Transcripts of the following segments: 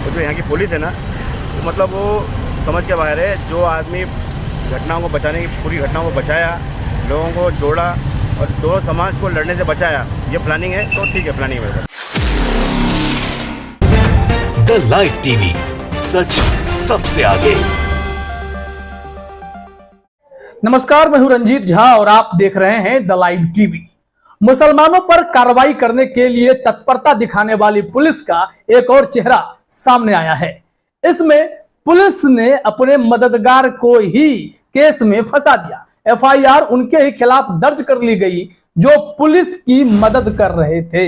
तो जो यहाँ की पुलिस है ना, तो मतलब वो समझ के बाहर है। जो आदमी घटनाओं को बचाने की, पूरी घटनाओं को बचाया, लोगों को जोड़ा और दोनों समाज को लड़ने से बचाया, ये प्लानिंग है। तो ठीक है, प्लानिंग है। द लाइव टीवी, सच सबसे आगे। नमस्कार, मैं हूं रंजीत झा और आप देख रहे हैं द लाइव टीवी। मुसलमानों पर कार्रवाई करने के लिए तत्परता दिखाने वाली पुलिस का एक और चेहरा सामने आया है। इसमें पुलिस ने अपने मददगार को ही केस में फंसा दिया। एफआईआर उनके ही खिलाफ दर्ज कर ली गई जो पुलिस की मदद कर रहे थे।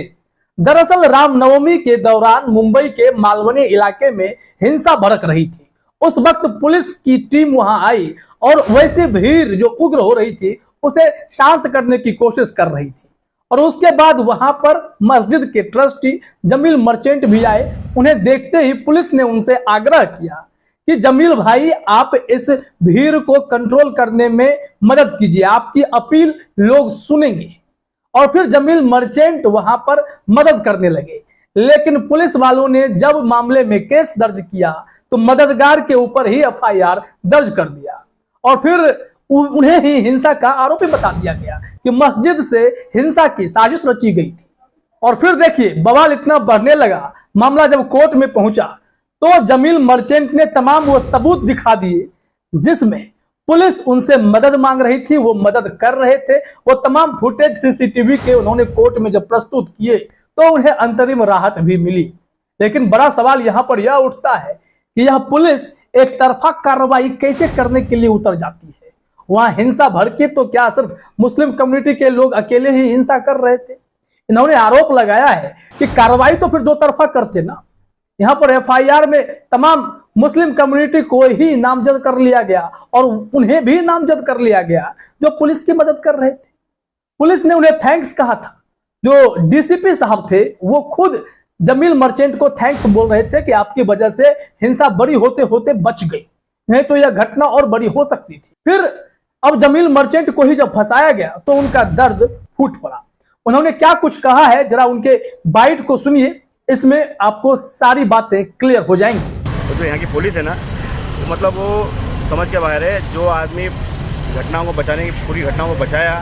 दरअसल रामनवमी के दौरान मुंबई के मालवनी इलाके में हिंसा भड़क रही थी। उस वक्त पुलिस की टीम वहां आई और वैसे भीड़ जो उग्र हो रही थी उसे शांत करने की कोशिश कर रही थी। और उसके बाद वहां पर मस्जिद के ट्रस्टी जमील मर्चेंट भी आए। उन्हें देखते ही पुलिस ने उनसे आग्रह किया कि जमील भाई, आप इस भीड़ को कंट्रोल करने में मदद कीजिए, आपकी अपील लोग सुनेंगे। और फिर जमील मर्चेंट वहां पर मदद करने लगे। लेकिन पुलिस वालों ने जब मामले में केस दर्ज किया तो मददगार के ऊपर ही एफआईआर दर्ज कर दिया और फिर उन्हें ही हिंसा का आरोपी बता दिया गया कि मस्जिद से हिंसा की साजिश रची गई थी। और फिर देखिए, बवाल इतना बढ़ने लगा। मामला जब कोर्ट में पहुंचा तो जमील मर्चेंट ने तमाम वो सबूत दिखा दिए जिसमें पुलिस उनसे मदद मांग रही थी, वो मदद कर रहे थे। वो तमाम फुटेज सीसीटीवी के उन्होंने कोर्ट में जब प्रस्तुत किए तो उन्हें अंतरिम राहत भी मिली। लेकिन बड़ा सवाल यहां पर यह उठता है कि यह पुलिस एक तरफा कार्रवाई कैसे करने के लिए उतर जाती है। वहां हिंसा भड़के तो क्या सिर्फ मुस्लिम कम्युनिटी के लोग अकेले ही हिंसा कर रहे थे? इन्होंने आरोप लगाया है कि कार्रवाई तो फिर दो तरफा करते ना। यहाँ पर एफआईआर में तमाम मुस्लिम कम्युनिटी को ही नामजद कर लिया गया और उन्हें भी नामजद कर लिया गया जो पुलिस की मदद कर रहे थे। पुलिस ने उन्हें थैंक्स कहा था। जो डीसीपी साहब थे वो खुद जमील मर्चेंट को थैंक्स बोल रहे थे कि आपकी वजह से हिंसा बड़ी होते होते बच गई, नहीं तो यह घटना और बड़ी हो सकती थी। फिर अब जमील मर्चेंट को ही जब फंसाया गया तो उनका दर्द फूट पड़ा। उन्होंने क्या कुछ कहा है, जरा उनके बाइट को सुनिए, इसमें आपको सारी बातें क्लियर हो जाएंगी। तो जो यहाँ की पुलिस है ना, तो मतलब वो समझ के बाहर है। जो आदमी घटनाओं को बचाने की, पूरी घटनाओं को बचाया,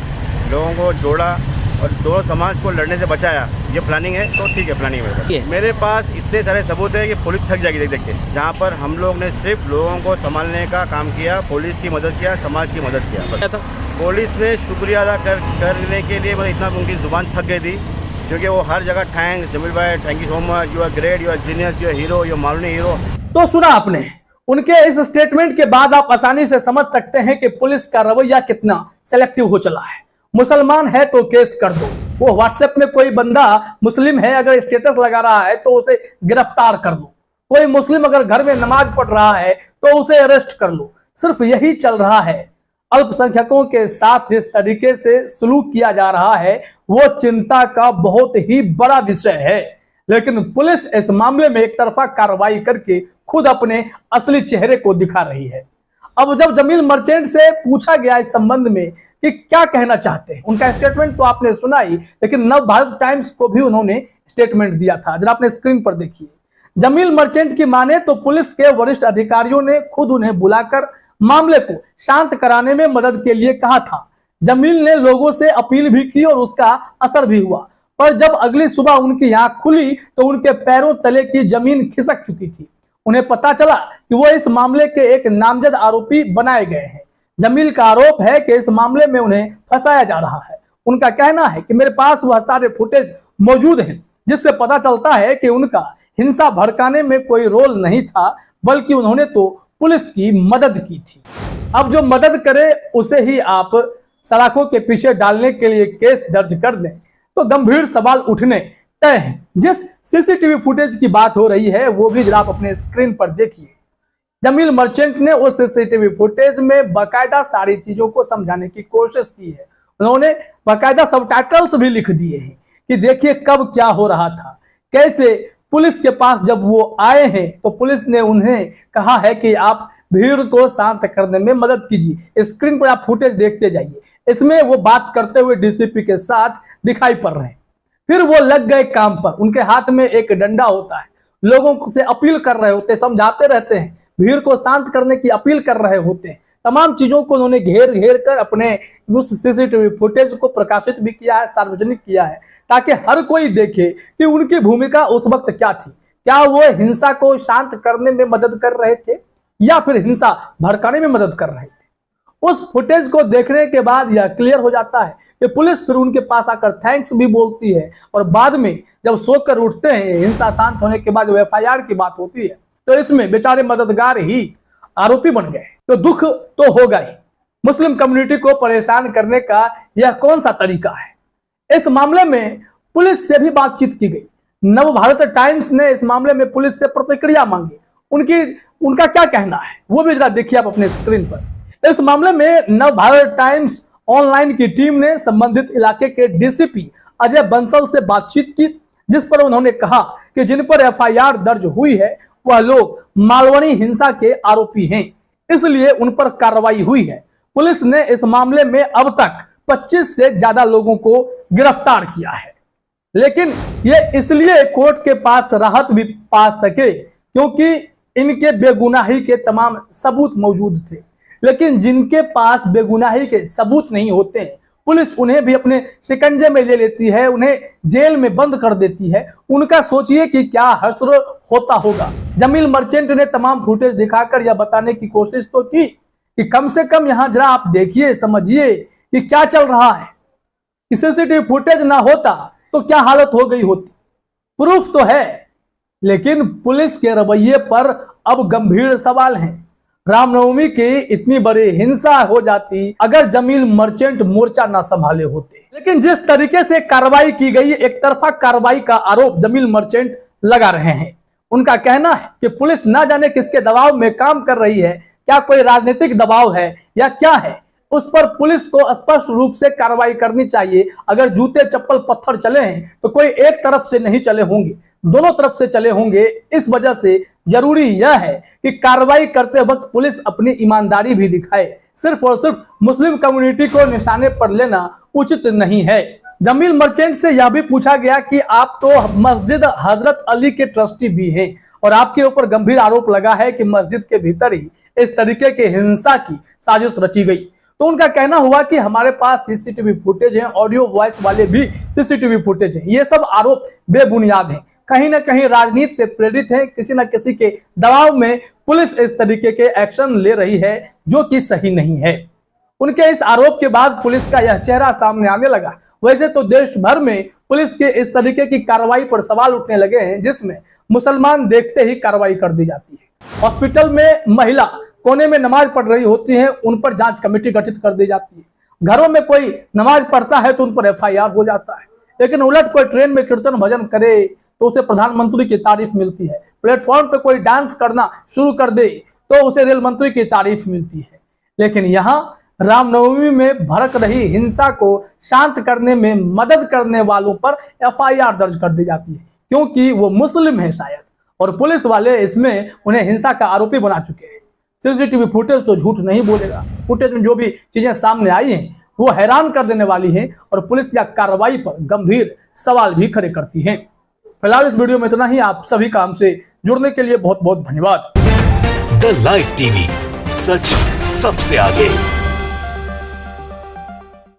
लोगों को जोड़ा और दोनों समाज को लड़ने से बचाया, ये प्लानिंग है। तो ठीक है, प्लानिंग है। मेरे पास इतने सारे सबूत है कि पुलिस थक जाएगी देख देख के। जहाँ पर हम लोग ने सिर्फ लोगों को संभालने का काम किया, पुलिस की मदद किया, समाज की मदद किया। पुलिस ने शुक्रिया अदा करने के लिए मतलब इतना उनकी जुबान थक गई थी, क्योंकि वो हर जगह थैंक्स जमील भाई, thank you so much, you are great, you are genius, you are hero, you are Malvani hero. तो सुना आपने उनके इस स्टेटमेंट के बाद आप आसानी से समझ सकते हैं कि पुलिस का रवैया कितना सेलेक्टिव हो चला है। मुसलमान है तो केस कर दो। वो व्हाट्सएप में कोई बंदा मुस्लिम है अगर स्टेटस लगा रहा है तो उसे गिरफ्तार कर लो। कोई मुस्लिम अगर घर में नमाज पढ़ रहा है तो उसे अरेस्ट कर लो। सिर्फ यही चल रहा है। अल्पसंख्यकों के साथ जिस तरीके से सलूक किया जा रहा है वो चिंता का बहुत ही बड़ा विषय है। लेकिन पुलिस इस मामले में एक तरफा कार्रवाई करके खुद अपने असली चेहरे को दिखा रही है। अब जब जमील मर्चेंट से पूछा गया इस संबंध में कि क्या कहना चाहते हैं, उनका स्टेटमेंट तो आपने सुना ही, लेकिन नव भारत टाइम्स को भी उन्होंने स्टेटमेंट दिया था। जरा आपने स्क्रीन पर देखिए। जमील मर्चेंट की माने तो पुलिस के वरिष्ठ अधिकारियों ने खुद उन्हें बुलाकर मामले को शांत कराने में मदद के लिए कहा था। जमील ने लोगों से अपील भी की और उसका असर भी हुआ, पर जब अगली सुबह उनकी आंख खुली तो उनके पैरों तले की जमीन खिसक चुकी थी। उन्हें पता चला कि वो इस मामले के एक नामजद आरोपी बनाए गए हैं। जमील का आरोप है कि इस मामले में उन्हें फंसाया जा रहा है। उनका कहना है कि मेरे पास वह सारे फुटेज मौजूद हैं जिससे पता चलता है कि उनका हिंसा भड़काने में कोई रोल नहीं था, बल्कि उन्होंने तो पुलिस की मदद की थी। अब जो मदद करे उसे ही आप सलाखों के पीछे डालने के लिए केस दर्ज कर दें तो गंभीर सवाल उठने तय हैं। जिस सीसीटीवी फुटेज की बात हो रही है वो भी जरा आप अपने स्क्रीन पर देखिए। जमील मर्चेंट ने उस सीसीटीवी फुटेज में बाकायदा सारी चीजों को समझाने की कोशिश की है। उन्होंने बाकायदा सबटाइटल्स भी लिख दिए हैं कि देखिए कब क्या हो रहा था, कैसे पुलिस के पास जब वो आए हैं तो पुलिस ने उन्हें कहा है कि आप भीड़ को शांत करने में मदद कीजिए। स्क्रीन पर आप फुटेज देखते जाइए। इसमें वो बात करते हुए डीसीपी के साथ दिखाई पड़ रहे हैं। फिर वो लग गए काम पर। उनके हाथ में एक डंडा होता है, लोगों से अपील कर रहे होते हैं, समझाते रहते हैं, भीड़ को शांत करने की अपील कर रहे होते हैं। तमाम चीजों को उन्होंने घेर घेर कर अपने उस सीसीटीवी फुटेज को प्रकाशित भी किया है, सार्वजनिक किया है, ताकि हर कोई देखे कि उनकी भूमिका उस वक्त क्या थी। क्या वो हिंसा को शांत करने में मदद कर रहे थे या फिर हिंसा भड़काने में मदद कर रहे थे। उस फुटेज को देखने के बाद यह क्लियर हो जाता है कि पुलिस फिर उनके पास आकर थैंक्स भी बोलती है, और बाद में जब सोकर उठते हैं, हिंसा शांत होने के बाद जब एफआईआर की बात होती है, तो इसमें बेचारे मददगार ही आरोपी बन गए। तो दुख तो होगा ही। मुस्लिम कम्युनिटी को परेशान करने का यह कौन सा तरीका है। इस मामले में पुलिस से भी बातचीत की गई। नवभारत टाइम्स ने इस मामले में पुलिस से प्रतिक्रिया मांगी। उनका क्या कहना है वो भी जरा देखिए आप अपने स्क्रीन पर। इस मामले में नवभारत टाइम्स ऑनलाइन की टीम ने संबंधित इलाके के डीसीपी अजय बंसल से बातचीत की, जिस पर उन्होंने कहा कि जिन पर एफआईआर दर्ज हुई है वह लोग मालवनी हिंसा के आरोपी हैं, इसलिए उन पर कार्रवाई हुई है। पुलिस ने इस मामले में अब तक 25 से ज्यादा लोगों को गिरफ्तार किया है, लेकिन ये इसलिए कोर्ट के पास राहत भी पा सके क्योंकि इनके बेगुनाही के तमाम सबूत मौजूद थे। लेकिन जिनके पास बेगुनाही के सबूत नहीं होते हैं, पुलिस उन्हें भी अपने शिकंजे में ले लेती है, उन्हें जेल में बंद कर देती है। उनका सोचिए कि क्या हश्र होता होगा। जमील मर्चेंट ने तमाम फुटेज दिखाकर यह बताने की कोशिश तो की कि कम से कम यहां जरा आप देखिए, समझिए कि क्या चल रहा है। सीसीटीवी फुटेज ना होता तो क्या हालत हो गई होती। प्रूफ तो है, लेकिन पुलिस के रवैये पर अब गंभीर सवाल हैं। रामनवमी की इतनी बड़ी हिंसा हो जाती अगर जमील मर्चेंट मोर्चा ना संभाले होते। लेकिन जिस तरीके से कार्रवाई की गई, एक तरफा कार्रवाई का आरोप जमील मर्चेंट लगा रहे हैं। उनका कहना है कि पुलिस ना जाने किसके दबाव में काम कर रही है, क्या कोई राजनीतिक दबाव है या क्या है, उस पर पुलिस को स्पष्ट रूप से कार्रवाई करनी चाहिए। अगर जूते चप्पल पत्थर चले हैं तो कोई एक तरफ से नहीं चले होंगे, दोनों तरफ से चले होंगे। इस वजह से जरूरी यह है कि कार्रवाई करते वक्त पुलिस अपनी ईमानदारी भी दिखाए। सिर्फ और सिर्फ मुस्लिम कम्युनिटी को निशाने पर लेना उचित नहीं है। जमील मर्चेंट से यह भी पूछा गया कि आप तो मस्जिद हजरत अली के ट्रस्टी भी हैं और आपके ऊपर गंभीर आरोप लगा है कि मस्जिद के भीतर ही इस तरीके के हिंसा की साजिश रची गई। तो उनका कहना हुआ कि हमारे पास सीसीटीवी फुटेज है, ऑडियो वॉइस वाले भी सीसीटीवी फुटेज है। ये सब आरोप बेबुनियाद हैं, कहीं ना कहीं राजनीति से प्रेरित है। किसी न किसी के दबाव में पुलिस इस तरीके के एक्शन ले रही है जो कि सही नहीं है। उनके इस आरोप के बाद पुलिस का यह चेहरा सामने आने लगा। वैसे तो देश भर में पुलिस के इस तरीके की कार्रवाई पर सवाल उठने लगे हैं, जिसमें मुसलमान देखते ही कार्रवाई कर दी जाती है। हॉस्पिटल में महिला कोने में नमाज पढ़ रही होती है, उन पर जांच कमेटी गठित कर दी जाती है। घरों में कोई नमाज पढ़ता है तो उन पर एफआईआर हो जाता है। लेकिन उलट कोई ट्रेन में कीर्तन भजन करे तो उसे प्रधानमंत्री की तारीफ मिलती है। प्लेटफॉर्म पे कोई डांस करना शुरू कर दे तो उसे रेल मंत्री की तारीफ मिलती है। लेकिन यहाँ रामनवमी में भड़क रही हिंसा को शांत करने में मदद करने वालों पर एफआईआर दर्ज कर दी जाती है, क्योंकि वो मुस्लिम है शायद, और पुलिस वाले इसमें उन्हें हिंसा का आरोपी बना चुके हैं। सीसीटीवी फुटेज तो झूठ नहीं बोलेगा। फुटेज में जो भी चीजें सामने आई हैं वो हैरान कर देने वाली हैं और पुलिस या कार्रवाई पर गंभीर सवाल भी खड़े करती हैं। फिलहाल इस वीडियो में इतना ही। आप सभी का हमसे जुड़ने के लिए बहुत बहुत धन्यवाद। द लाइव टीवी, सच सबसे आगे।